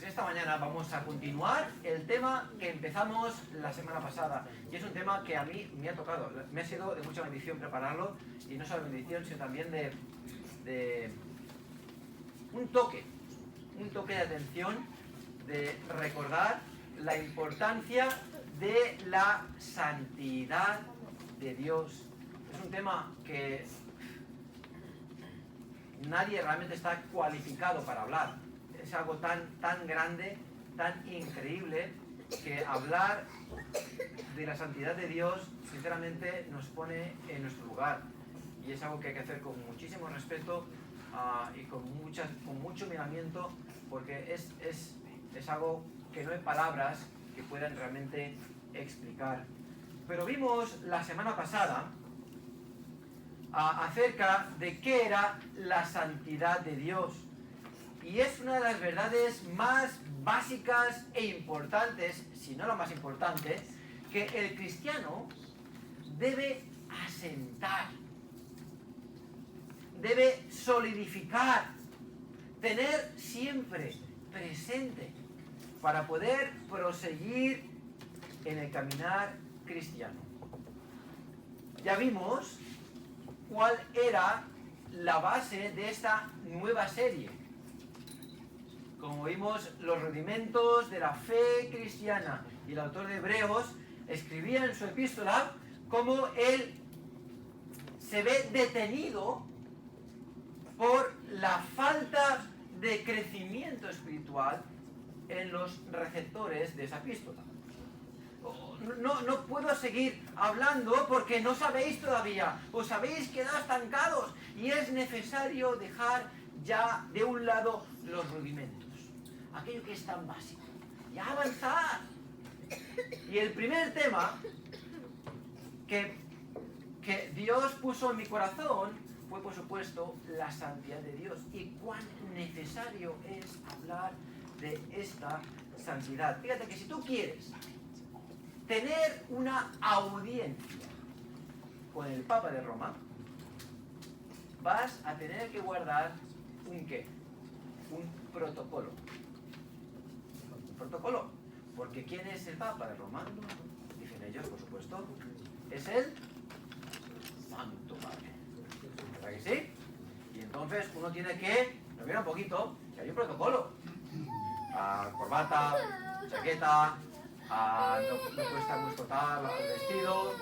Pues esta mañana vamos a continuar el tema que empezamos la semana pasada. Y es un tema que a mí me ha tocado. Me ha sido de mucha bendición prepararlo. Y no solo bendición, sino también de un toque de atención, de recordar la importancia de la santidad de Dios. Es un tema que nadie realmente está cualificado para hablar. Es algo tan grande, tan increíble, que hablar de la santidad de Dios, sinceramente, nos pone en nuestro lugar. Y es algo que hay que hacer con muchísimo respeto y con mucho miramiento, porque es algo que no hay palabras que puedan realmente explicar. Pero vimos la semana pasada acerca de qué era la santidad de Dios. Y es una de las verdades más básicas e importantes, si no la más importante, que el cristiano debe asentar, debe solidificar, tener siempre presente para poder proseguir en el caminar cristiano. Ya vimos cuál era la base de esta nueva serie. Como vimos, los rudimentos de la fe cristiana. Y el autor de Hebreos escribía en su epístola cómo él se ve detenido por la falta de crecimiento espiritual en los receptores de esa epístola. No puedo seguir hablando porque no sabéis todavía, os habéis quedado estancados y es necesario dejar ya de un lado los rudimentos, aquello que es tan básico, y avanzar. Y el primer tema que Dios puso en mi corazón fue, por supuesto, la santidad de Dios y cuán necesario es hablar de esta santidad. Fíjate que si tú quieres tener una audiencia con el Papa de Roma, vas a tener que guardar un ¿qué? Un protocolo. Un protocolo. Porque ¿quién es el Papa de Roma? Dicen ellos, por supuesto. Es el Santo Padre. ¿Verdad que sí? Y entonces uno tiene que, lo mira un poquito, que hay un protocolo. Corbata, chaqueta, no puede estar muy escotado el vestido,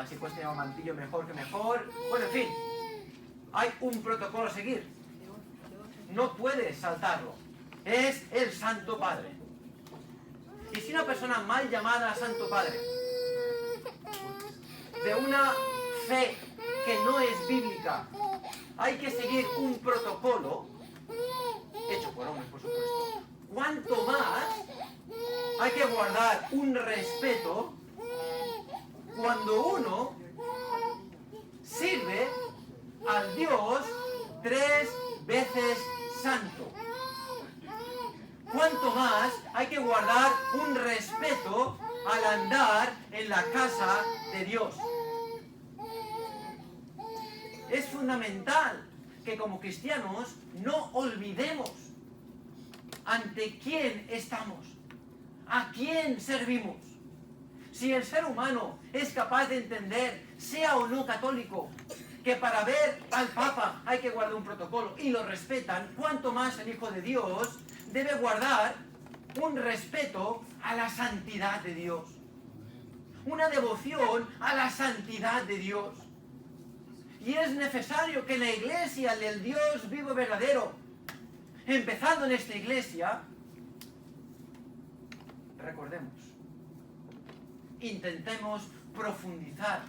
si puedes tener un mantillo mejor que mejor. Bueno, en fin, hay un protocolo a seguir. No puedes saltarlo. Es el Santo Padre. Y si una persona mal llamada Santo Padre, de una fe que no es bíblica, hay que seguir un protocolo, hecho por hombres, por supuesto, cuanto más hay que guardar un respeto cuando uno sirve al Dios 3 veces santo. Cuanto más hay que guardar un respeto al andar en la casa de Dios. Es fundamental que como cristianos no olvidemos ante quién estamos, a quién servimos. Si el ser humano es capaz de entender, sea o no católico, que para ver al Papa hay que guardar un protocolo y lo respetan, cuanto más el Hijo de Dios debe guardar un respeto a la santidad de Dios, una devoción a la santidad de Dios. Y es necesario que en la iglesia del Dios vivo y verdadero, empezando en esta iglesia, recordemos, intentemos profundizar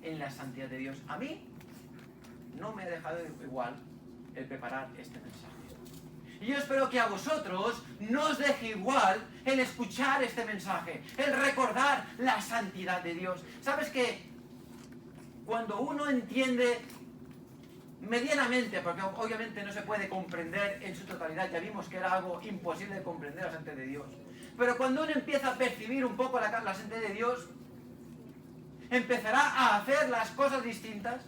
en la santidad de Dios. A mí no me ha dejado igual el preparar este mensaje. Y yo espero que a vosotros no os deje igual el escuchar este mensaje, el recordar la santidad de Dios. ¿Sabes qué? Cuando uno entiende medianamente, porque obviamente no se puede comprender en su totalidad, ya vimos que era algo imposible de comprender la santidad de Dios, pero cuando uno empieza a percibir un poco la santidad de Dios, empezará a hacer las cosas distintas.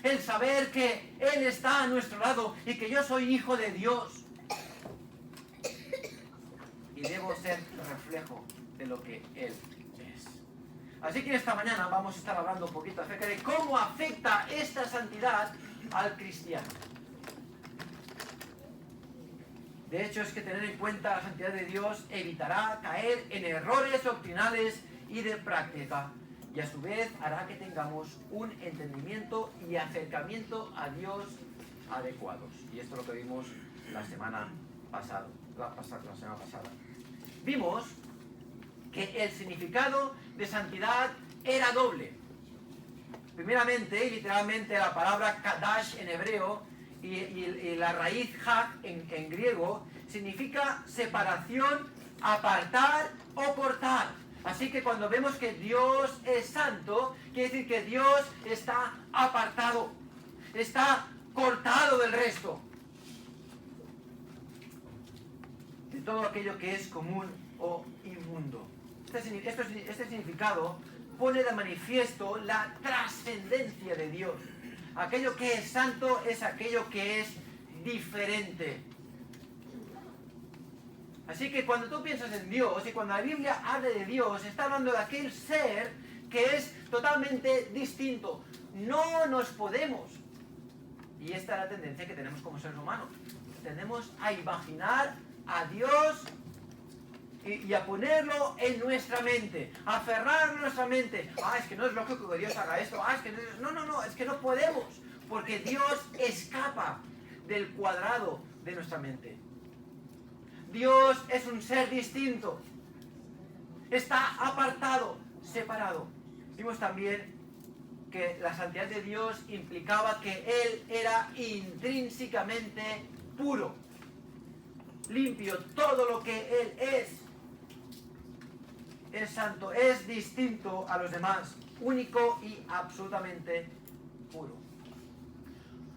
El saber que Él está a nuestro lado y que yo soy hijo de Dios y debo ser reflejo de lo que Él es. Así que esta mañana vamos a estar hablando un poquito acerca de cómo afecta esta santidad al cristiano. De hecho, es que tener en cuenta la santidad de Dios evitará caer en errores doctrinales y de práctica, y a su vez hará que tengamos un entendimiento y acercamiento a Dios adecuados. Y esto es lo que vimos la semana pasada. Vimos que el significado de santidad era doble. Primeramente, literalmente, la palabra kadash en hebreo y la raíz hak en griego significa separación, apartar o cortar. Así que cuando vemos que Dios es santo, quiere decir que Dios está apartado, está cortado del resto, de todo aquello que es común o inmundo. Este significado pone de manifiesto la trascendencia de Dios. Aquello que es santo es aquello que es diferente. Así que cuando tú piensas en Dios y cuando la Biblia habla de Dios, está hablando de aquel ser que es totalmente distinto. No nos podemos, y esta es la tendencia que tenemos como seres humanos, tendemos a imaginar a Dios y a ponerlo en nuestra mente, a aferrarlo en nuestra mente. Es que no es lógico que Dios haga esto. Es que no, es que no podemos, porque Dios escapa del cuadrado de nuestra mente. Dios es un ser distinto, está apartado, separado. Vimos también que la santidad de Dios implicaba que Él era intrínsecamente puro, limpio. Todo lo que Él es santo, es distinto a los demás, único y absolutamente puro.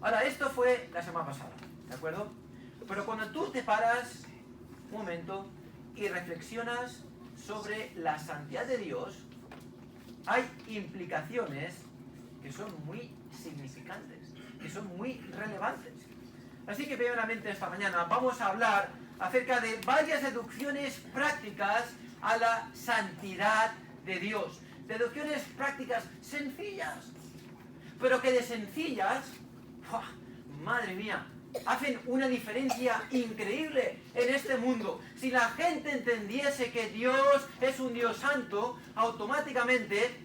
Ahora, esto fue la semana pasada, ¿de acuerdo? Pero cuando tú te paras un momento y reflexionas sobre la santidad de Dios, hay implicaciones que son muy significantes, que son muy relevantes. Así que primeramente esta mañana vamos a hablar acerca de varias deducciones prácticas a la santidad de Dios. Deducciones prácticas sencillas, pero que de sencillas, ¡buah!, madre mía, hacen una diferencia increíble en este mundo. Si la gente entendiese que Dios es un Dios santo, automáticamente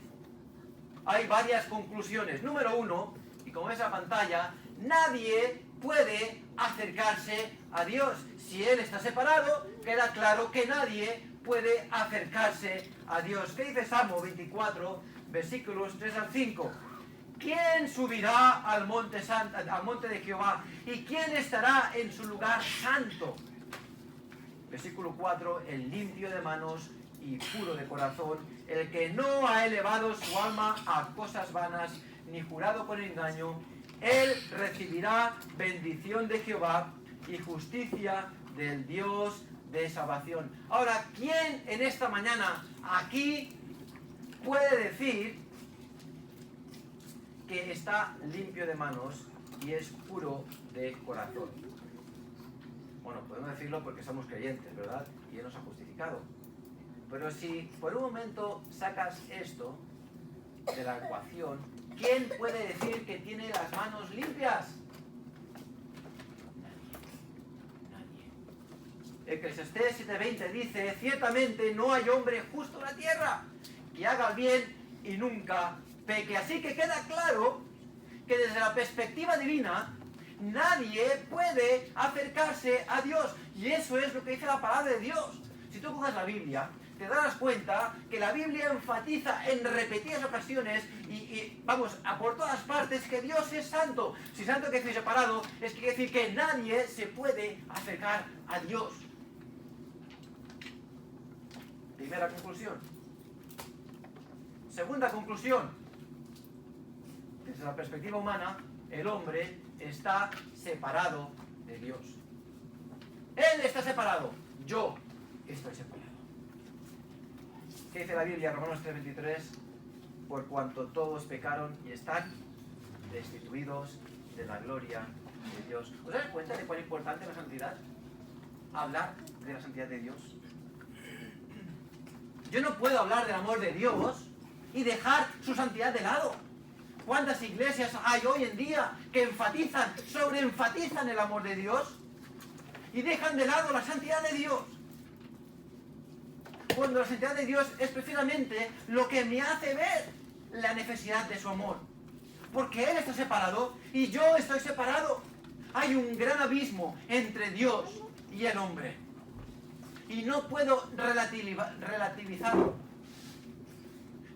hay varias conclusiones. Número uno, y como ves en la pantalla, nadie puede acercarse a Dios. Si Él está separado, queda claro que nadie puede acercarse a Dios. ¿Qué dice Salmo 24, versículos 3 al 5? ¿Quién subirá al monte de Jehová? ¿Y quién estará en su lugar santo? Versículo 4, el limpio de manos y puro de corazón, el que no ha elevado su alma a cosas vanas, ni jurado con engaño, él recibirá bendición de Jehová y justicia del Dios de salvación. Ahora, ¿quién en esta mañana aquí puede decir que está limpio de manos y es puro de corazón? Bueno, podemos decirlo porque somos creyentes, ¿verdad? Y Él nos ha justificado. Pero si por un momento sacas esto de la ecuación, ¿quién puede decir que tiene las manos limpias? Nadie. Eclesiastés 7:20 dice: ciertamente no hay hombre justo en la tierra que haga el bien y nunca peque. Así que queda claro que desde la perspectiva divina nadie puede acercarse a Dios. Y eso es lo que dice la palabra de Dios. Si tú coges la Biblia, te darás cuenta que la Biblia enfatiza en repetidas ocasiones y vamos, a por todas partes, que Dios es santo. Si santo quiere decir separado, es que quiere decir que nadie se puede acercar a Dios. Primera conclusión. Segunda conclusión. Desde la perspectiva humana, el hombre está separado de Dios. Él está separado. Yo estoy separado. ¿Qué dice la Biblia? Romanos 3:23: por cuanto todos pecaron y están destituidos de la gloria de Dios. ¿Os dais cuenta de cuán importante es la santidad? Hablar de la santidad de Dios. Yo no puedo hablar del amor de Dios y dejar su santidad de lado. ¿Cuántas iglesias hay hoy en día que enfatizan, sobreenfatizan el amor de Dios y dejan de lado la santidad de Dios? Cuando la santidad de Dios es precisamente lo que me hace ver la necesidad de su amor. Porque Él está separado y yo estoy separado. Hay un gran abismo entre Dios y el hombre. Y no puedo relativizarlo.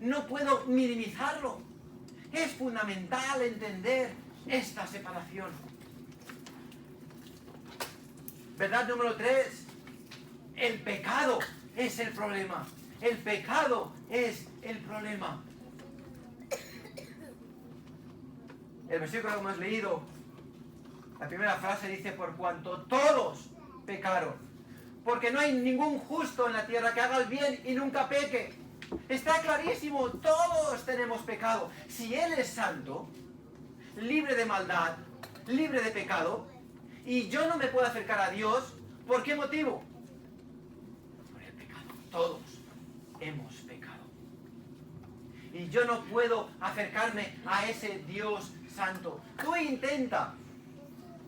No puedo minimizarlo. Es fundamental entender esta separación. Verdad número 3. El pecado es el problema. El pecado es el problema. El versículo que hemos leído, la primera frase dice: por cuanto todos pecaron. Porque no hay ningún justo en la tierra que haga el bien y nunca peque. Está clarísimo, todos tenemos pecado. Si Él es santo, libre de maldad, libre de pecado, y yo no me puedo acercar a Dios, ¿por qué motivo? Por el pecado. Todos hemos pecado. Y yo no puedo acercarme a ese Dios santo. Tú intenta.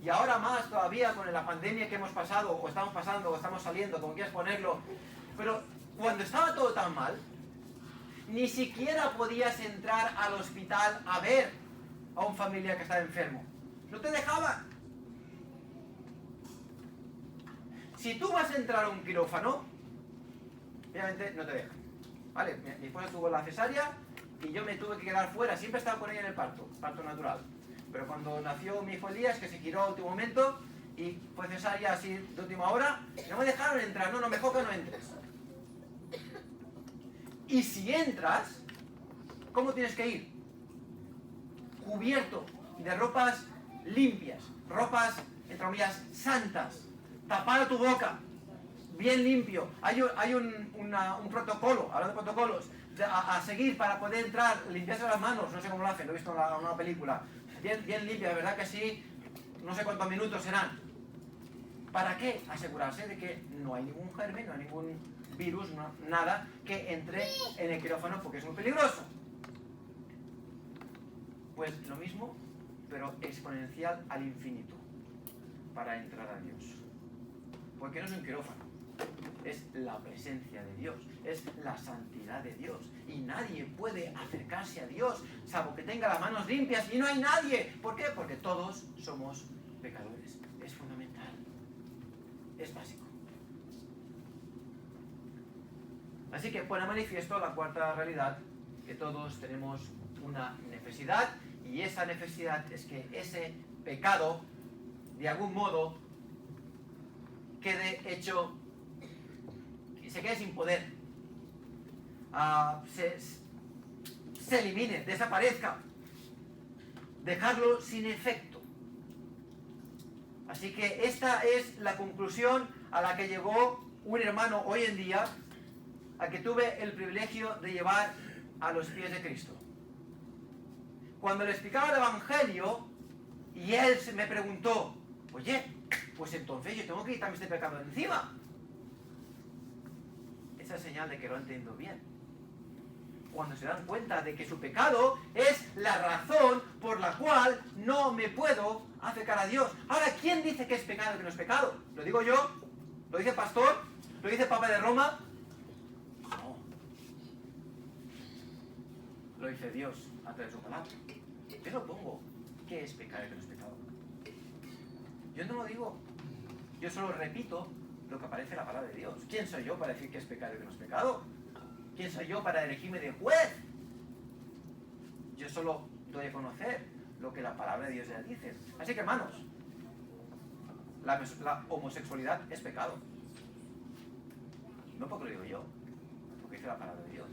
Y ahora más todavía con la pandemia que hemos pasado, o estamos pasando, o estamos saliendo, como quieras ponerlo. Pero cuando estaba todo tan mal, ni siquiera podías entrar al hospital a ver a un familiar que estaba enfermo. No te dejaban. Si tú vas a entrar a un quirófano, obviamente no te dejan. ¿Vale? Mi esposa tuvo la cesárea y yo me tuve que quedar fuera. Siempre estaba con ella en el parto natural. Pero cuando nació mi hijo Elías, que se giró a último momento y fue cesárea así de última hora, no me dejaron entrar. No, mejor que no entres. Y si entras, ¿cómo tienes que ir? Cubierto de ropas limpias, ropas, entre comillas, santas. Tapada tu boca, bien limpio. Hay un protocolo, hablando de protocolos, a seguir para poder entrar, limpiarse las manos. No sé cómo lo hacen, lo he visto en una película. Bien limpia, de verdad que sí. No sé cuántos minutos serán. ¿Para qué? Asegurarse de que no hay ningún germen, no hay ningún virus, nada que entre en el quirófano, porque es muy peligroso. Pues lo mismo, pero exponencial al infinito, para entrar a Dios. Porque no es un quirófano, es la presencia de Dios, es la santidad de Dios. Y nadie puede acercarse a Dios, salvo que tenga las manos limpias, y no hay nadie. ¿Por qué? Porque todos somos pecadores. Es fundamental, es básico. Así que pone a manifiesto la cuarta realidad, que todos tenemos una necesidad, y esa necesidad es que ese pecado, de algún modo, quede hecho, se quede sin poder, se elimine, desaparezca, dejarlo sin efecto. Así que esta es la conclusión a la que llegó un hermano hoy en día, al que tuve el privilegio de llevar a los pies de Cristo. Cuando le explicaba el Evangelio, y él me preguntó: oye, pues entonces yo tengo que quitarme este pecado de encima. Esa es señal de que lo entiendo bien. Cuando se dan cuenta de que su pecado es la razón por la cual no me puedo acercar a Dios. Ahora, ¿quién dice que es pecado y que no es pecado? ¿Lo digo yo? ¿Lo dice el pastor? ¿Lo dice el Papa de Roma? No. Lo dice Dios a través de su palabra. Yo lo pongo. ¿Qué es pecado y qué no es pecado? Yo no lo digo. Yo solo repito lo que aparece en la palabra de Dios. ¿Quién soy yo para decir que es pecado y que no es pecado? ¿Quién soy yo para elegirme de juez? Yo solo doy a conocer lo que la palabra de Dios ya dice. Así que, hermanos, la homosexualidad es pecado. No porque lo digo yo, porque dice la palabra de Dios.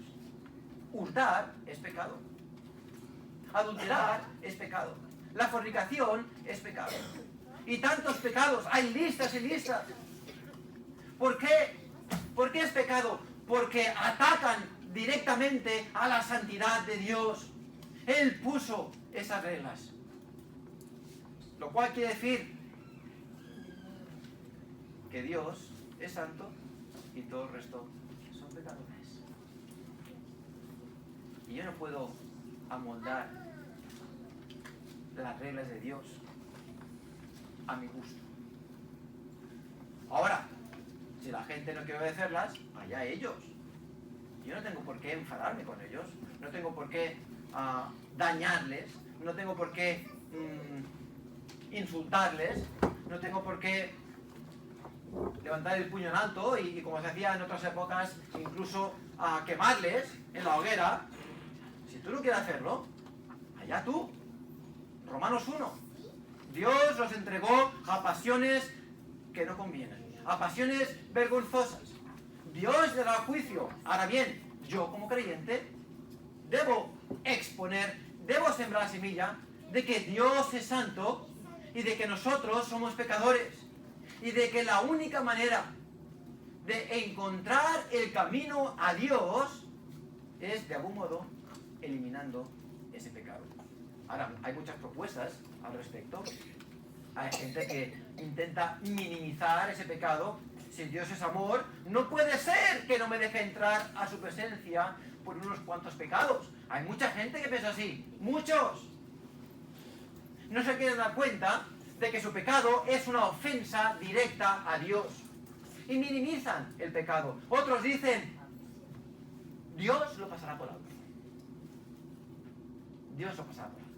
Hurtar es pecado. Adulterar es pecado. La fornicación es pecado. Y tantos pecados, hay listas y listas. ¿Por qué? ¿Por qué es pecado? Porque atacan directamente a la santidad de Dios. Él puso esas reglas. Lo cual quiere decir que Dios es santo y todo el resto son pecadores. Y yo no puedo amoldar las reglas de Dios a mi gusto. Ahora, si la gente no quiere obedecerlas, allá ellos. Yo no tengo por qué enfadarme con ellos, no tengo por qué dañarles, no tengo por qué insultarles, no tengo por qué levantar el puño en alto y como se hacía en otras épocas, incluso quemarles en la hoguera. Si tú no quieres hacerlo, allá tú. Romanos 1. Dios los entregó a pasiones que no convienen, a pasiones vergonzosas. Dios le da juicio. Ahora bien, yo como creyente debo exponer, debo sembrar la semilla de que Dios es santo y de que nosotros somos pecadores y de que la única manera de encontrar el camino a Dios es de algún modo eliminando ese pecado. Ahora, hay muchas propuestas al respecto. Hay gente que intenta minimizar ese pecado. Si Dios es amor, no puede ser que no me deje entrar a su presencia por unos cuantos pecados. Hay mucha gente que piensa así, muchos. No se quieren dar cuenta de que su pecado es una ofensa directa a Dios. Y minimizan el pecado. Otros dicen, Dios lo pasará por alto. Dios lo pasará por alto.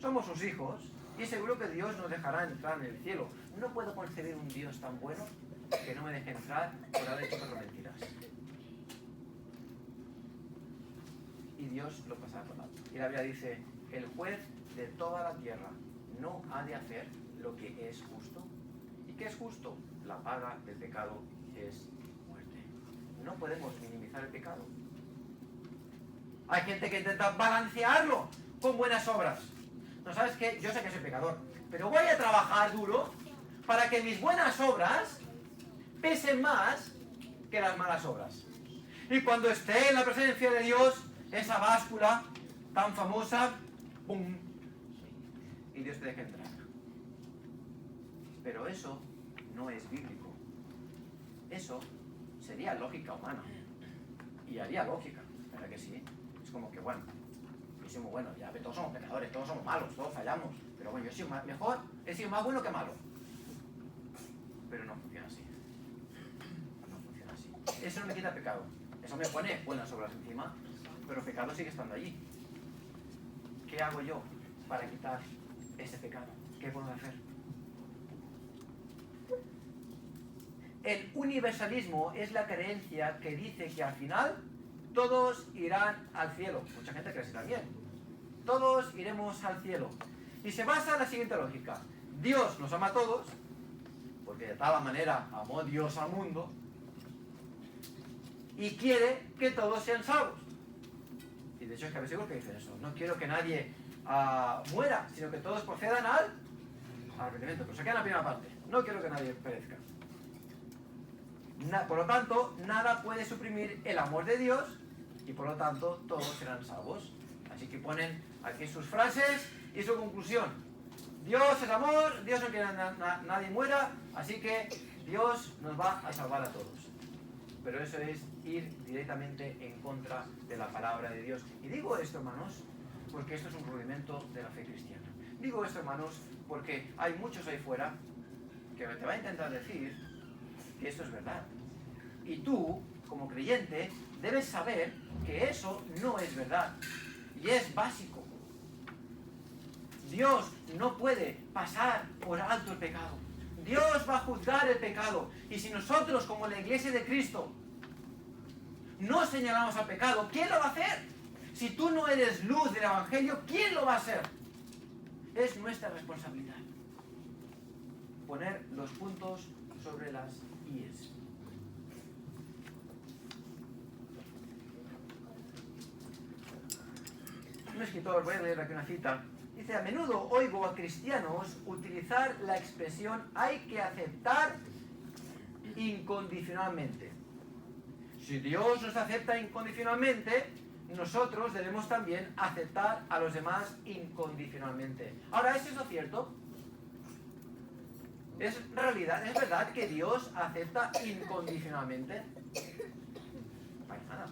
Somos sus hijos y seguro que Dios nos dejará entrar en el cielo. No puedo concebir un Dios tan bueno que no me deje entrar por haber hecho cuatro mentiras. Y Dios lo pasará por alto. Y la Biblia dice, el juez de toda la tierra no ha de hacer lo que es justo. ¿Y qué es justo? La paga del pecado es muerte. No podemos minimizar el pecado. Hay gente que intenta balancearlo con buenas obras. No, ¿sabes qué? Yo sé que soy pecador, pero voy a trabajar duro para que mis buenas obras pesen más que las malas obras. Y cuando esté en la presencia de Dios, esa báscula tan famosa, ¡pum! Y Dios te deja entrar. Pero eso no es bíblico. Eso sería lógica humana. Y haría lógica, ¿verdad que sí? Es como que, bueno, yo soy muy bueno, ya todos somos pecadores, todos somos malos, todos fallamos. Pero bueno, yo he sido mejor, he sido más bueno que malo. Pero no funciona así. No funciona así. Eso no me quita pecado. Eso me pone buenas obras encima, pero el pecado sigue estando allí. ¿Qué hago yo para quitar ese pecado? ¿Qué puedo hacer? El universalismo es la creencia que dice que al final todos irán al cielo. Mucha gente cree así también. Todos iremos al cielo. Y se basa en la siguiente lógica. Dios nos ama a todos, porque de tal manera amó Dios al mundo, y quiere que todos sean salvos. Y de hecho es que a veces seguro que dicen eso. No quiero que nadie muera, sino que todos procedan al arrepentimiento. Pero se queda en la primera parte. No quiero que nadie perezca. Por lo tanto, nada puede suprimir el amor de Dios y por lo tanto todos serán salvos. Así que ponen aquí sus frases y su conclusión. Dios es amor, Dios no quiere que nadie muera, así que Dios nos va a salvar a todos. Pero eso es ir directamente en contra de la palabra de Dios. Y digo esto, hermanos, porque esto es un rudimento de la fe cristiana. Digo esto, hermanos, porque hay muchos ahí fuera que te va a intentar decir que esto es verdad. Y tú, como creyente, debes saber que eso no es verdad. Y es básico. Dios no puede pasar por alto el pecado. Dios va a juzgar el pecado. Y si nosotros, como la Iglesia de Cristo, no señalamos al pecado, ¿quién lo va a hacer? Si tú no eres luz del Evangelio, ¿quién lo va a hacer? Es nuestra responsabilidad poner los puntos sobre las íes. Un escritor, voy a leer aquí una cita, dice: a menudo oigo a cristianos utilizar la expresión hay que aceptar incondicionalmente. Si Dios nos acepta incondicionalmente, nosotros debemos también aceptar a los demás incondicionalmente. Ahora, ¿es eso cierto? ¿Es realidad? ¿Es verdad que Dios acepta incondicionalmente? Para nada.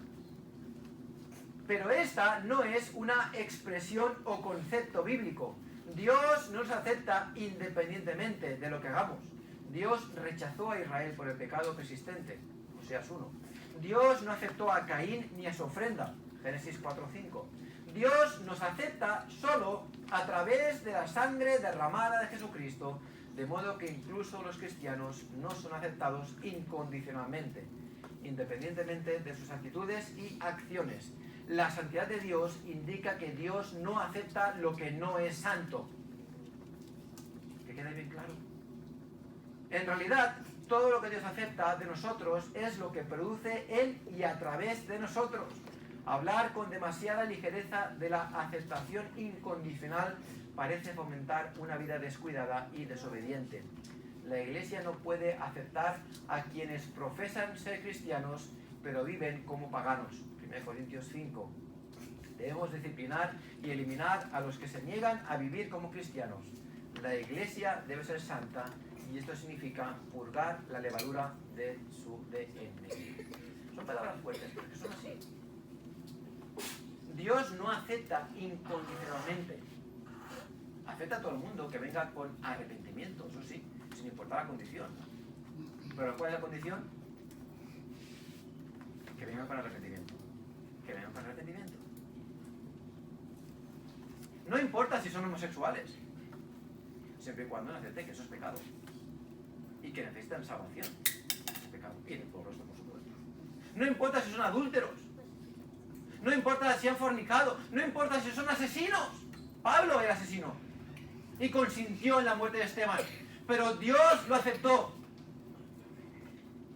Pero esta no es una expresión o concepto bíblico. Dios nos acepta independientemente de lo que hagamos. Dios rechazó a Israel por el pecado persistente, Oseas 1. Dios no aceptó a Caín ni a su ofrenda, Génesis 4:5. Dios nos acepta solo a través de la sangre derramada de Jesucristo, de modo que incluso los cristianos no son aceptados incondicionalmente, independientemente de sus actitudes y acciones. La santidad de Dios indica que Dios no acepta lo que no es santo. ¿Que quede bien claro? En realidad, todo lo que Dios acepta de nosotros es lo que produce Él y a través de nosotros. Hablar con demasiada ligereza de la aceptación incondicional parece fomentar una vida descuidada y desobediente. La Iglesia no puede aceptar a quienes profesan ser cristianos, pero viven como paganos. 1 Corintios 5. Debemos disciplinar y eliminar a los que se niegan a vivir como cristianos. La Iglesia debe ser santa y esto significa purgar la levadura de su DNA. Son palabras fuertes, porque son así. Dios no acepta incondicionalmente. Acepta a todo el mundo que venga con arrepentimiento, eso sí, sin importar la condición. Pero ¿cuál es la condición? Que vengan con arrepentimiento. Que vengan con arrepentimiento. No importa si son homosexuales, siempre y cuando no acepten que eso es pecado y que necesitan salvación. Es pecado. Y el pueblo está, por supuesto. No importa si son adúlteros, no importa si han fornicado, no importa si son asesinos. Pablo era asesino y consintió en la muerte de Esteban, pero Dios lo aceptó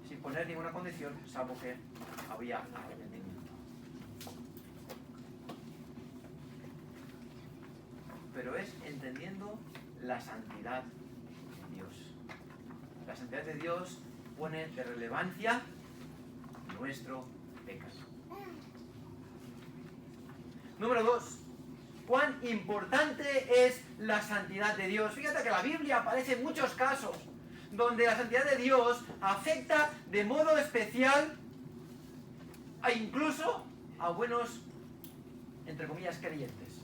sin poner ninguna condición, salvo que había arrepentimiento. Pero es entendiendo la santidad de Dios. La santidad de Dios pone de relevancia nuestro pecado. Número 2. ¿Cuán importante es la santidad de Dios? Fíjate que la Biblia aparece en muchos casos donde la santidad de Dios afecta de modo especial a incluso a buenos, entre comillas, creyentes,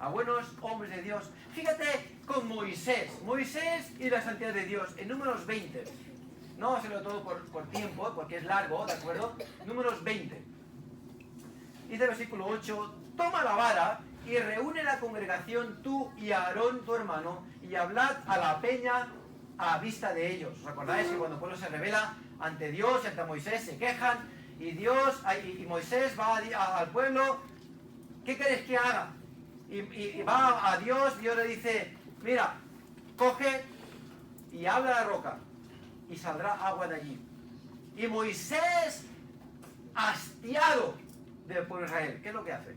a buenos hombres de Dios. Fíjate con Moisés y la santidad de Dios, en Números 20. No vamos a hacerlo todo por tiempo, porque es largo, ¿de acuerdo? Números 20. Dice el versículo 8, toma la vara y reúne la congregación tú y Aarón tu hermano y hablad a la peña a vista de ellos. ¿Os acordáis que cuando el pueblo se revela ante Dios y ante Moisés se quejan y Moisés va al pueblo? ¿Qué queréis que haga? Y va a Dios, Dios le dice, mira, coge y habla a la roca y saldrá agua de allí. Y Moisés, hastiado del pueblo de Israel, ¿qué es lo que hace?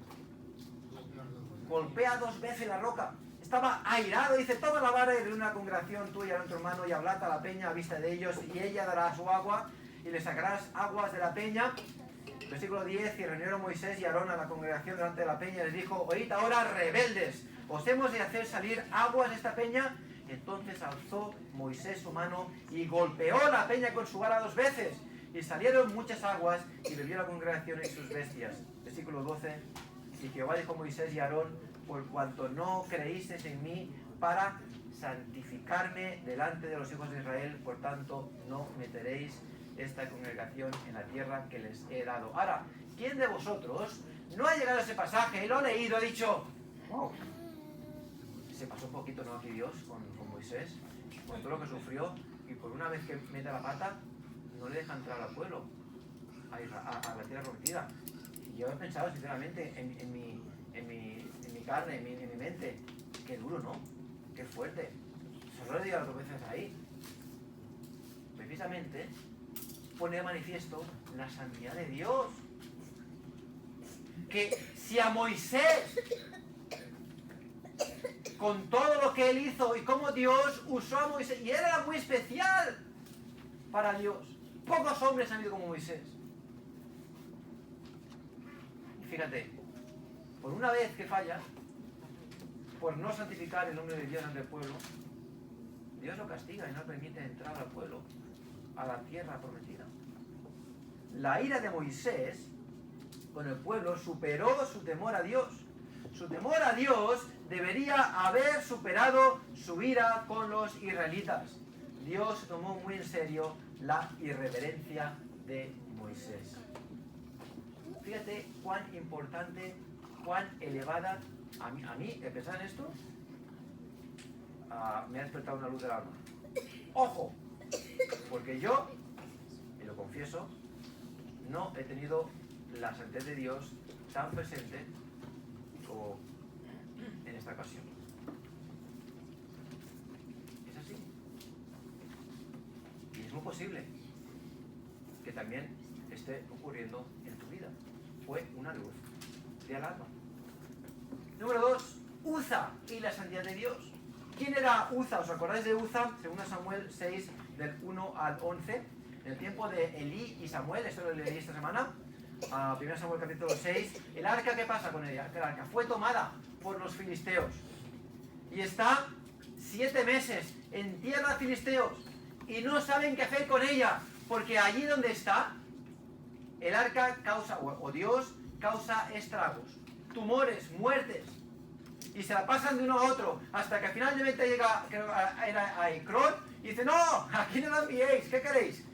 Golpea 2 veces la roca. Estaba airado, dice, toma la vara y reúne una congregación tú y a tu hermano y hablad a la peña a vista de ellos y ella dará su agua y le sacarás aguas de la peña. Versículo 10, y reunieron Moisés y Aarón a la congregación delante de la peña y les dijo, oíd ahora rebeldes, ¿os hemos de hacer salir aguas de esta peña? Entonces alzó Moisés su mano y golpeó la peña con su vara 2 veces y salieron muchas aguas y bebió la congregación y sus bestias. Versículo 12, y Jehová dijo a Moisés y Aarón, por cuanto no creísteis en mí para santificarme delante de los hijos de Israel, por tanto no meteréis esta congregación en la tierra que les he dado. Ahora, ¿quién de vosotros no ha llegado a ese pasaje y lo ha leído, ha dicho, wow, se pasó un poquito, ¿no? Aquí Dios con Moisés, con todo lo que sufrió, y por una vez que mete la pata, no le deja entrar al pueblo, a la tierra prometida? Y yo he pensado sinceramente en mi carne, en mi mente, qué duro, ¿no? Qué fuerte. Solo le digo las 2 veces ahí. Precisamente pone de manifiesto la santidad de Dios. Que si a Moisés, con todo lo que él hizo y cómo Dios usó a Moisés, y él era muy especial para Dios, pocos hombres han ido como Moisés. Y fíjate, por una vez que falla, por no santificar el nombre de Dios ante el pueblo, Dios lo castiga y no permite entrar al pueblo, a la tierra prometida. La ira de Moisés con el pueblo superó su temor a Dios. Su temor a Dios debería haber superado su ira con los israelitas. Dios tomó muy en serio la irreverencia de Moisés. Fíjate cuán importante, cuán elevada, a mí, que pensar en esto, me ha despertado una luz del alma. ¡Ojo! Porque yo, y lo confieso, no he tenido la santidad de Dios tan presente como en esta ocasión. Es así. Y es muy posible que también esté ocurriendo en tu vida. Fue una luz de alma. Número 2, Uza y la santidad de Dios. ¿Quién era Uza? ¿Os acordáis de Uza? Según Samuel 6, del 1 al 11. En el tiempo de Elí y Samuel, esto lo leí esta semana. 1 Samuel capítulo 6. El arca, ¿qué pasa con ella? Que el arca fue tomada por los filisteos. Y está 7 meses en tierra de filisteos. Y no saben qué hacer con ella. Porque allí donde está, el arca causa, o Dios causa estragos, tumores, muertes. Y se la pasan de uno a otro, hasta que finalmente llega a Ecrón y dice, no, aquí no la enviéis, ¿qué queréis?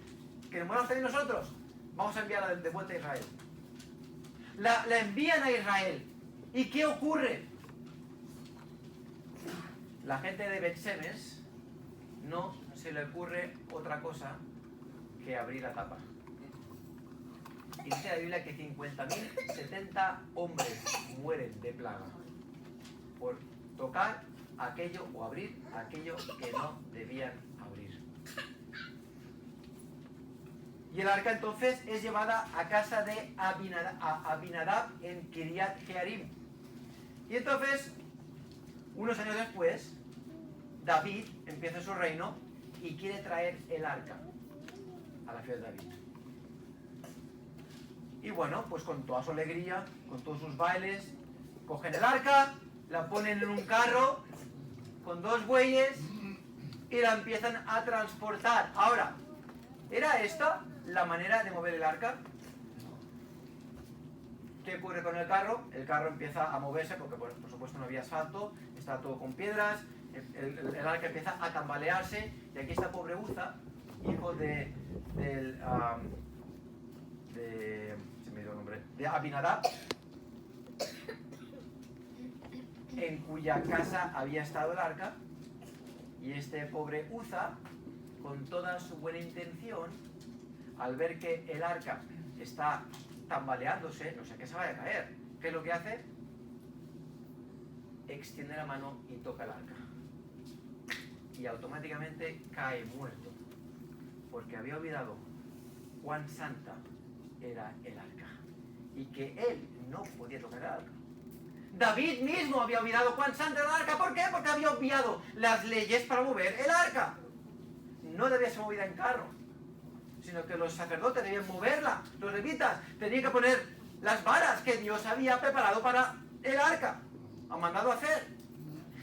¿Que nos mueramos también nosotros? Vamos a enviarla de vuelta a Israel. La envían a Israel. ¿Y qué ocurre? La gente de Bet-Semes no se le ocurre otra cosa que abrir la tapa. Y dice la Biblia que 50.070 hombres mueren de plaga por tocar aquello o abrir aquello que no debían abrir. Y el arca entonces es llevada a casa de Abinadab en Kiriat Jearim. Y entonces, unos años después, David empieza su reino y quiere traer el arca a la ciudad de David. Y bueno, pues con toda su alegría, con todos sus bailes, cogen el arca, la ponen en un carro con 2 bueyes y la empiezan a transportar. Ahora, ¿era esta la manera de mover el arca? ¿Qué ocurre con el carro? El carro empieza a moverse porque por supuesto no había asfalto, está todo con piedras, el arca empieza a tambalearse y aquí está pobre Uza, hijo de Abinadab, en cuya casa había estado el arca, y este pobre Uza, con toda su buena intención, al ver que el arca está tambaleándose, no sé qué se vaya a caer, ¿qué es lo que hace? Extiende la mano y toca el arca. Y automáticamente cae muerto, porque había olvidado cuán santa era el arca y que él no podía tocar el arca. David mismo había olvidado cuán santa era el arca. ¿Por qué? Porque había obviado las leyes para mover el arca. No debía ser movida en carro, sino que los sacerdotes debían moverla, los levitas tenían que poner las varas que Dios había preparado para el arca, ha mandado a hacer,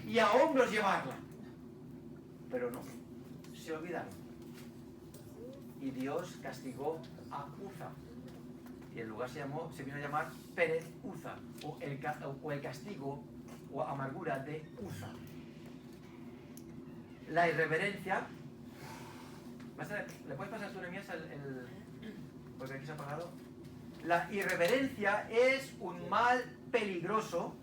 y a hombros llevarla. Pero no, se olvidaron. Y Dios castigó a Uza. Y el lugar se vino a llamar Pérez Uza, o el castigo o amargura de Uza. La irreverencia. ¿Le puedes pasar tú, Nehemías, porque aquí se ha apagado? La irreverencia es un mal peligroso,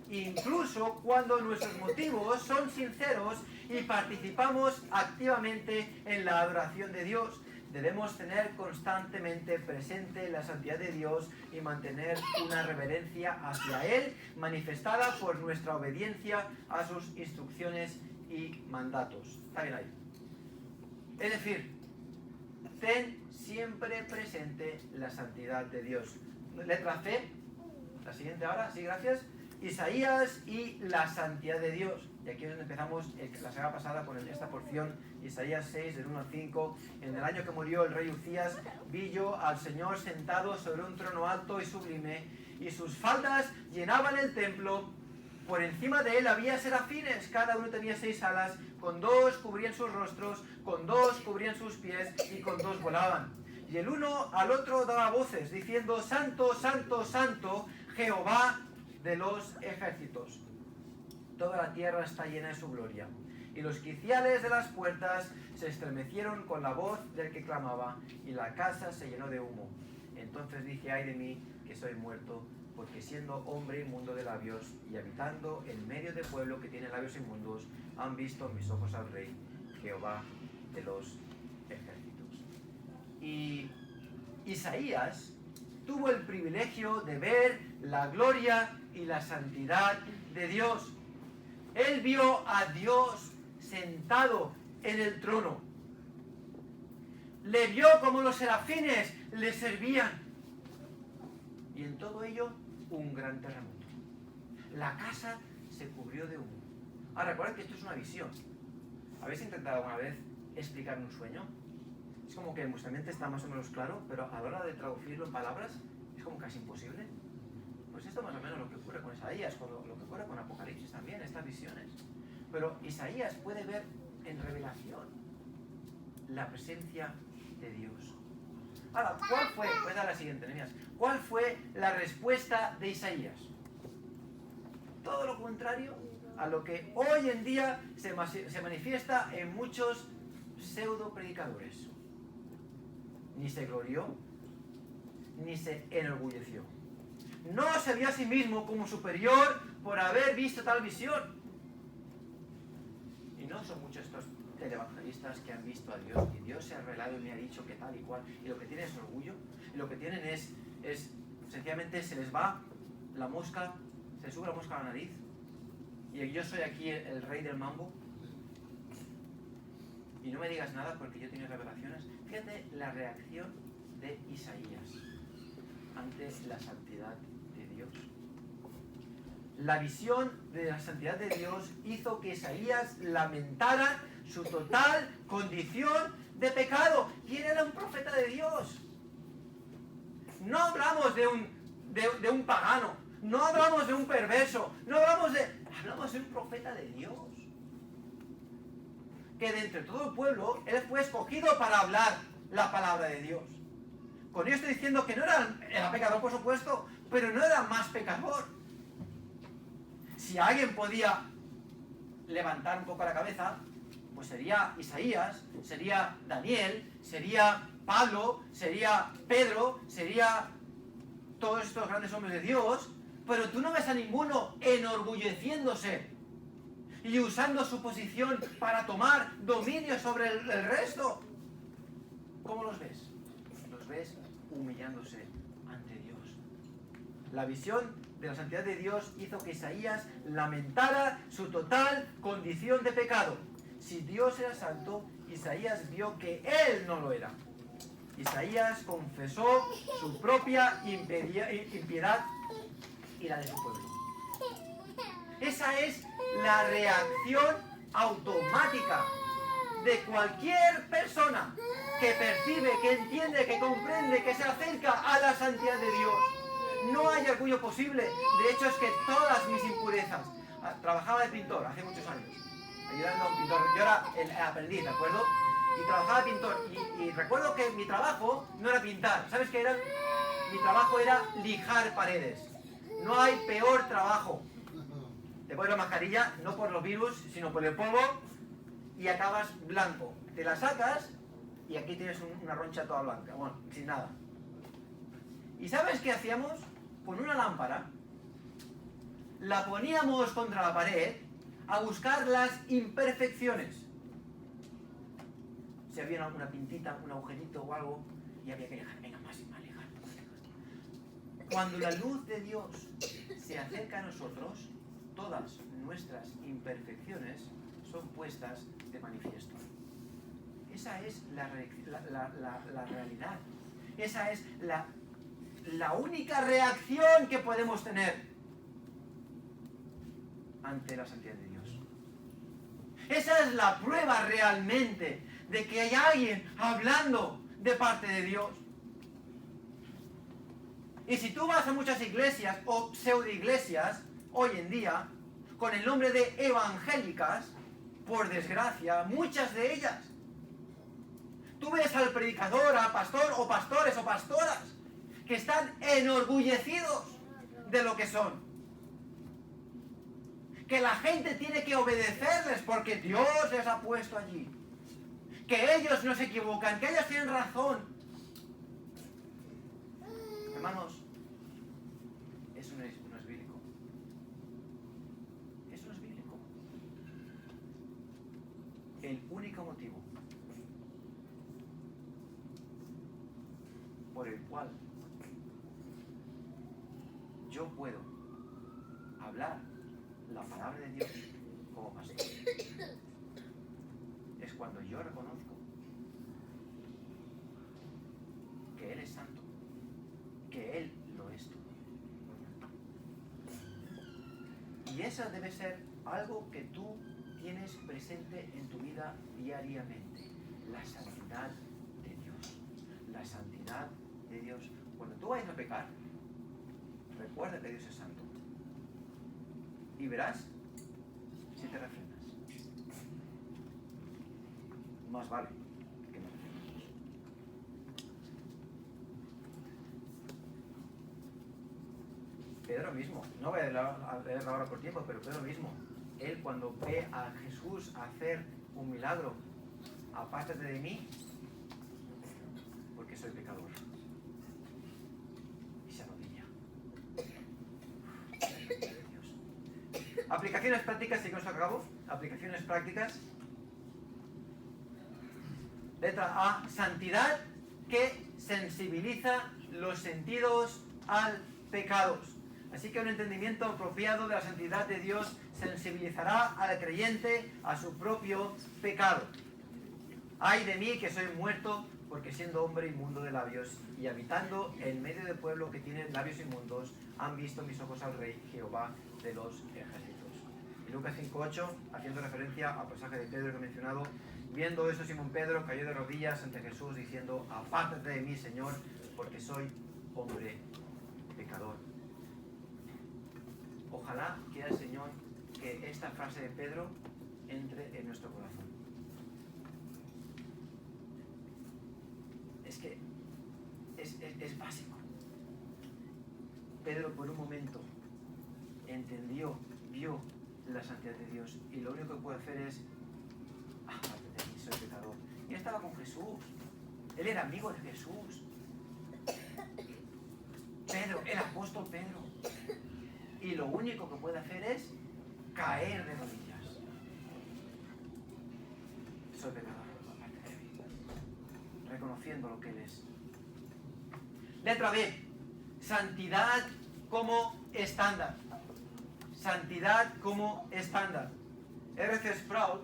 incluso cuando nuestros motivos son sinceros y participamos activamente en la adoración de Dios. Debemos tener constantemente presente la santidad de Dios y mantener una reverencia hacia Él, manifestada por nuestra obediencia a sus instrucciones y mandatos. ¿Está bien ahí? Es decir, ten siempre presente la santidad de Dios. Letra C, la siguiente ahora, sí, gracias. Isaías y la santidad de Dios. Y aquí es donde empezamos la semana pasada con esta porción, Isaías 6, del 1 al 5. En el año que murió el rey Uzías, vi yo al Señor sentado sobre un trono alto y sublime, y sus faldas llenaban el templo. Por encima de él había serafines, cada uno tenía 6 alas, con 2 cubrían sus rostros, con 2 cubrían sus pies, y con 2 volaban. Y el uno al otro daba voces, diciendo, Santo, Santo, Santo, Jehová de los ejércitos. Toda la tierra está llena de su gloria. Y los quiciales de las puertas se estremecieron con la voz del que clamaba, y la casa se llenó de humo. Entonces dije, ay de mí, que soy muerto, porque siendo hombre inmundo de labios, y habitando en medio de pueblo que tiene labios inmundos, han visto mis ojos al Rey, Jehová de los ejércitos. Y Isaías tuvo el privilegio de ver la gloria y la santidad de Dios. Él vio a Dios sentado en el trono. Le vio como los serafines le servían. Y en todo ello, un gran terremoto. La casa se cubrió de humo. Ahora, recuerden que esto es una visión. ¿Habéis intentado alguna vez explicar un sueño? Es como que en vuestra mente está más o menos claro, pero a la hora de traducirlo en palabras, es como casi imposible. Pues esto más o menos lo que ocurre con Isaías, lo que ocurre con Apocalipsis también, estas visiones. Pero Isaías puede ver en revelación la presencia de Dios. Ahora, ¿cuál fue? Voy a dar la siguiente, Nehemías. ¿Cuál fue la respuesta de Isaías? Todo lo contrario a lo que hoy en día se manifiesta en muchos pseudo predicadores. Ni se glorió, ni se enorgulleció. No se vio a sí mismo como superior por haber visto tal visión. Y no son muchos estos televangelistas que han visto a Dios, y Dios se ha revelado y me ha dicho que tal y cual, y lo que tienen es orgullo, y lo que tienen es sencillamente se les va la mosca, se les sube la mosca a la nariz, y yo soy aquí el rey del mambo, y no me digas nada porque yo tengo revelaciones. Fíjate la reacción de Isaías ante la santidad de Dios. La visión de la santidad de Dios hizo que Isaías lamentara su total condición de pecado. Y él era un profeta de Dios. No hablamos de un pagano, no hablamos de un perverso, hablamos de un profeta de Dios. Que de entre todo el pueblo, él fue escogido para hablar la palabra de Dios. Con ello estoy diciendo que no era pecador, por supuesto, pero no era más pecador. Si alguien podía levantar un poco la cabeza, pues sería Isaías, sería Daniel, sería Pablo, sería Pedro, sería todos estos grandes hombres de Dios, pero tú no ves a ninguno enorgulleciéndose y usando su posición para tomar dominio sobre el resto. ¿Cómo los ves? Los ves humillándose ante Dios. La visión de la santidad de Dios hizo que Isaías lamentara su total condición de pecado. Si Dios era santo, Isaías vio que él no lo era. Isaías confesó su propia impiedad y la de su pueblo. Esa es la reacción automática de cualquier persona que percibe, que entiende, que comprende, que se acerca a la santidad de Dios. No hay orgullo posible. De hecho, es que todas mis impurezas... Trabajaba de pintor hace muchos años, ayudando a un pintor. Yo era el aprendiz, ¿de acuerdo? Y trabajaba de pintor. Y recuerdo que mi trabajo no era pintar. ¿Sabes qué era? Mi trabajo era lijar paredes. No hay peor trabajo. Te pones la mascarilla, no por los virus, sino por el polvo, y acabas blanco. Te la sacas y aquí tienes una roncha toda blanca. Bueno, sin nada. ¿Y sabes qué hacíamos? Con una lámpara, la poníamos contra la pared a buscar las imperfecciones. Si había una pintita, un agujerito o algo, y había que lijar. Venga, más lijar. Cuando la luz de Dios se acerca a nosotros, todas nuestras imperfecciones son puestas de manifiesto. Esa es la realidad. Esa es la única reacción que podemos tener ante la santidad de Dios. Esa es la prueba realmente de que hay alguien hablando de parte de Dios. Y si tú vas a muchas iglesias o pseudoiglesias hoy en día, con el nombre de evangélicas, por desgracia, muchas de ellas Tú ves al predicador, al pastor o pastores o pastoras que están enorgullecidos de lo que son. Que la gente tiene que obedecerles porque Dios les ha puesto allí. Que ellos no se equivocan, que ellos tienen razón. Hermanos, eso no es bíblico. Eso no es bíblico. El único motivo por el cual yo puedo hablar la palabra de Dios como pastor es cuando yo reconozco que Él es santo, que Él lo es todo. Y eso debe ser algo que tú tienes presente en tu vida diariamente, la santidad de Dios. La santidad de Dios. Cuando tú vayas a pecar, recuerda que Dios es santo. Y verás si te refrenas. Más vale que no refrenes. Pedro mismo, no voy a leer ahora por tiempo, pero Pedro mismo, él cuando ve a Jesús hacer un milagro, apártate de mí, porque soy pecador. Y se arrodilla. Aplicaciones prácticas, y con esto acabo. Aplicaciones prácticas. Letra A, santidad que sensibiliza los sentidos al pecado. Así que un entendimiento apropiado de la santidad de Dios sensibilizará al creyente a su propio pecado. Ay de mí que soy muerto, porque siendo hombre inmundo de labios y habitando en medio del pueblo que tiene labios inmundos, han visto mis ojos al Rey Jehová de los ejércitos. Y Lucas 5:8, haciendo referencia al pasaje de Pedro que he mencionado, viendo eso Simón Pedro cayó de rodillas ante Jesús diciendo, apártate de mí, Señor, porque soy hombre pecador. Ojalá quiera el Señor que esta frase de Pedro entre en nuestro corazón. Es que es básico. Pedro por un momento entendió, vio la santidad de Dios y lo único que puede hacer es apártate de mí, soy pecador. Y él estaba con Jesús. Él era amigo de Jesús. Pedro, el apóstol Pedro. Y lo único que puede hacer es caer de rodillas. Soy pecador, apártate de mí. Reconociendo lo que Él es. Letra B. Santidad como estándar. Santidad como estándar. R.C. Sproul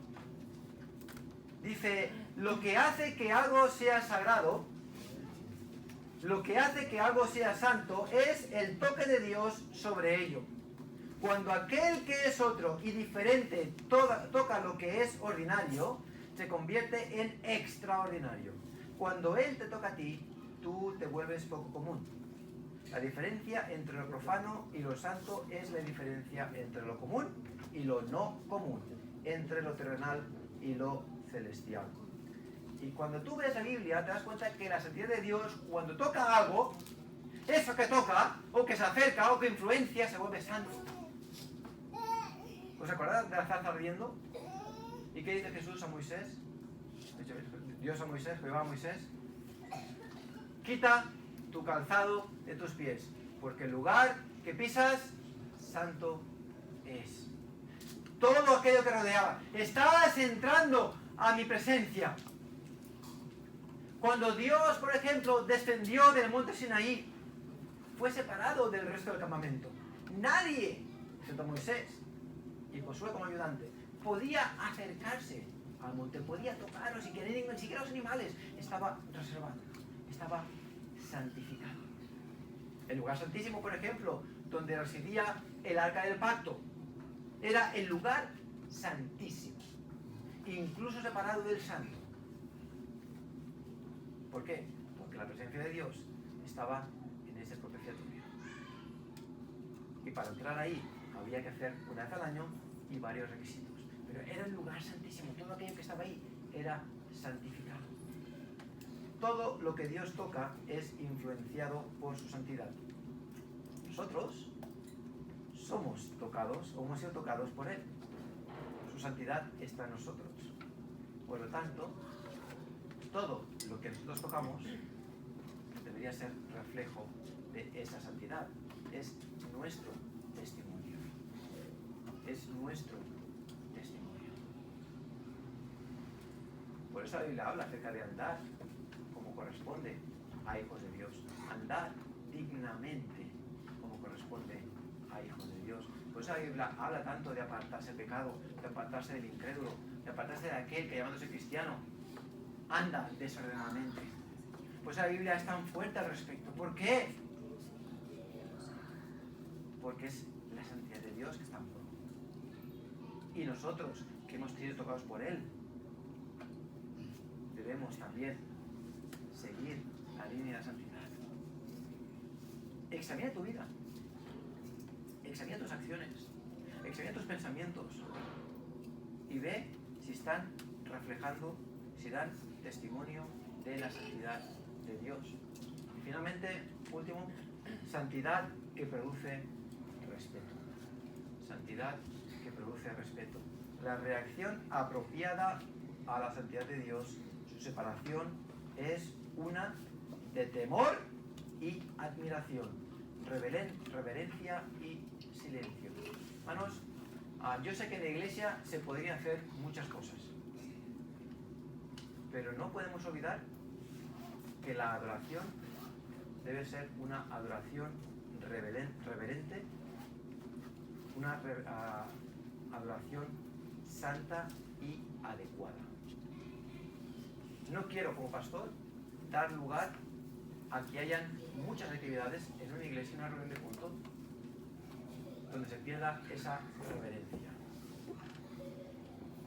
dice, lo que hace que algo sea sagrado, lo que hace que algo sea santo es el toque de Dios sobre ello. Cuando aquel que es otro y diferente toca lo que es ordinario, se convierte en extraordinario. Cuando Él te toca a ti, tú te vuelves poco común. La diferencia entre lo profano y lo santo es la diferencia entre lo común y lo no común, entre lo terrenal y lo celestial. Y cuando tú ves la Biblia, te das cuenta que la santidad de Dios, cuando toca algo, eso que toca, o que se acerca, o que influencia, se vuelve santo. ¿Os acordáis de la zarza ardiendo? ¿Y qué dice Jesús a Moisés? Dios a Moisés, Jehová a Moisés. Quita tu calzado de tus pies, porque el lugar que pisas, santo es. Todo aquello que rodeaba. Estabas entrando a mi presencia. Cuando Dios, por ejemplo, descendió del monte Sinaí, fue separado del resto del campamento. Nadie, excepto Moisés y Josué como ayudante, podía acercarse al monte, podía tocarlo, ni siquiera los animales. Estaba reservado, estaba santificado. El lugar santísimo, por ejemplo, donde residía el arca del pacto, era el lugar santísimo, incluso separado del santo. ¿Por qué? Porque la presencia de Dios estaba en ese propiciatorio. Y para entrar ahí había que hacer una vez al año y varios requisitos. Pero era el lugar santísimo, todo aquello que estaba ahí era santificado. todo lo que Dios toca es influenciado por su santidad. Nosotros somos tocados o hemos sido tocados por Él. Su santidad está en nosotros. Por lo tanto, todo lo que nosotros tocamos debería ser reflejo de esa santidad. Es nuestro testimonio. Es nuestro testimonio. Por eso la Biblia habla acerca de andar como corresponde a hijos de Dios. Andar dignamente como corresponde a hijos de Dios. Por eso la Biblia habla tanto de apartarse del pecado, de apartarse del incrédulo, de apartarse de aquel que llamándose cristiano anda desordenadamente. Pues la Biblia es tan fuerte al respecto. ¿Por qué? Porque es la santidad de Dios que está en juego. Y nosotros, que hemos sido tocados por Él, debemos también seguir la línea de la santidad. Examina tu vida. Examina tus acciones. Examina tus pensamientos. Y ve si están reflejando, si dan testimonio de la santidad de Dios. Y finalmente, último, santidad que produce respeto. Santidad que produce respeto. La reacción apropiada a la santidad de Dios, su separación, es una de temor y admiración, reverencia y silencio. Hermanos, yo sé que en la iglesia se podrían hacer muchas cosas, pero no podemos olvidar que la adoración debe ser una adoración reverente, una adoración santa y adecuada. No quiero, como pastor, dar lugar a que hayan muchas actividades en una iglesia, en una reunión de culto, donde se pierda esa reverencia.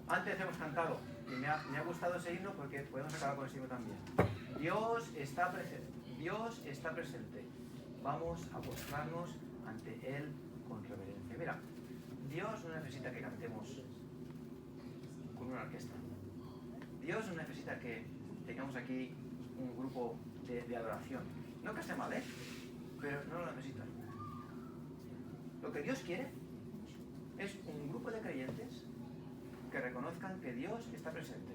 Antes hemos cantado, y me ha gustado ese himno porque podemos acabar con ese himno también. Dios está presente. Dios está presente. Vamos a postrarnos ante Él con reverencia. Mira, Dios no necesita que cantemos con una orquesta. Dios no necesita que tengamos aquí un grupo de adoración. No que esté mal, pero no lo necesita. Lo que Dios quiere es un grupo de creyentes que reconozcan que Dios está presente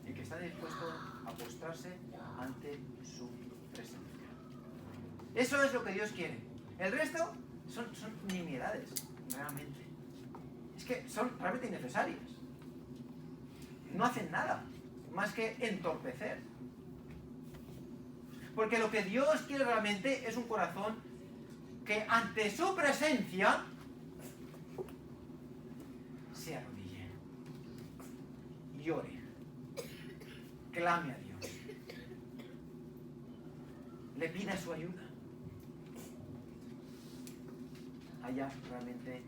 y que están dispuestos a postrarse ante su presencia. Eso es lo que Dios quiere. El resto son nimiedades, realmente. Es que son realmente innecesarias. No hacen nada más que entorpecer. Porque lo que Dios quiere realmente es un corazón que ante su presencia se arrodille, llore, clame a Dios, le pida su ayuda, haya realmente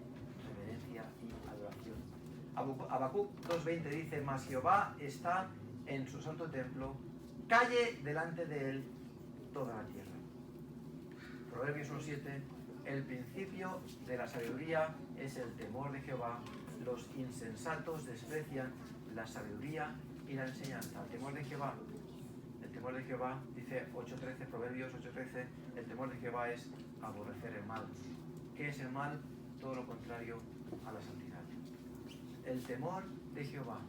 reverencia y adoración. Habacuc 2:20 dice: mas Jehová está en su santo templo, calle delante de él toda la tierra. Proverbios 1:7: el principio de la sabiduría es el temor de Jehová, los insensatos desprecian la sabiduría y la enseñanza. El temor de Jehová, dice 8:13, Proverbios 8:13, el temor de Jehová es aborrecer el mal. ¿Qué es el mal? Todo lo contrario a la santidad. El temor de Jehová.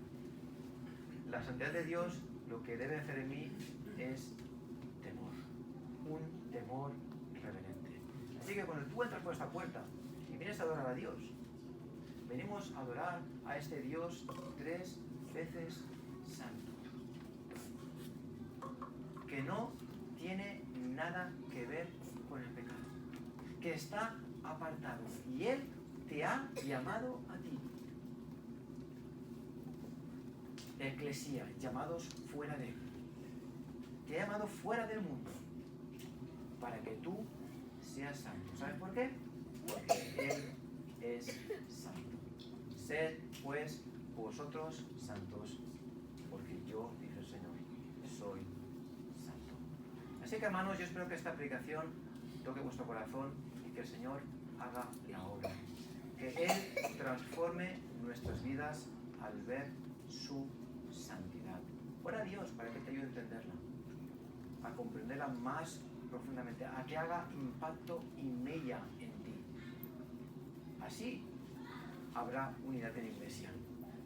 La santidad de Dios lo que debe hacer en mí es temor. Un temor reverente. Así que cuando tú entras por esta puerta y vienes a adorar a Dios, venimos a adorar a este Dios 3 veces santo, que no tiene nada que ver con el pecado, que está apartado, y Él te ha llamado a ti. Eclesía, llamados fuera de Él. Te ha llamado fuera del mundo para que tú seas santo. ¿Sabes por qué? Porque Él es santo. Sed pues vosotros santos, porque yo, dice el Señor, soy santo. Así que, hermanos, yo espero que esta predicación toque vuestro corazón y que el Señor haga la obra. Que Él transforme nuestras vidas al ver su santidad. Ora a Dios para que te ayude a entenderla. a comprenderla más profundamente, a que haga impacto y mella en ti. Así habrá unidad en la iglesia.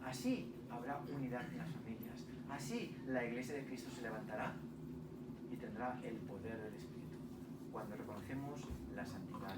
Así habrá unidad en las familias. Así la iglesia de Cristo se levantará y tendrá el poder del Espíritu. Cuando reconocemos la santidad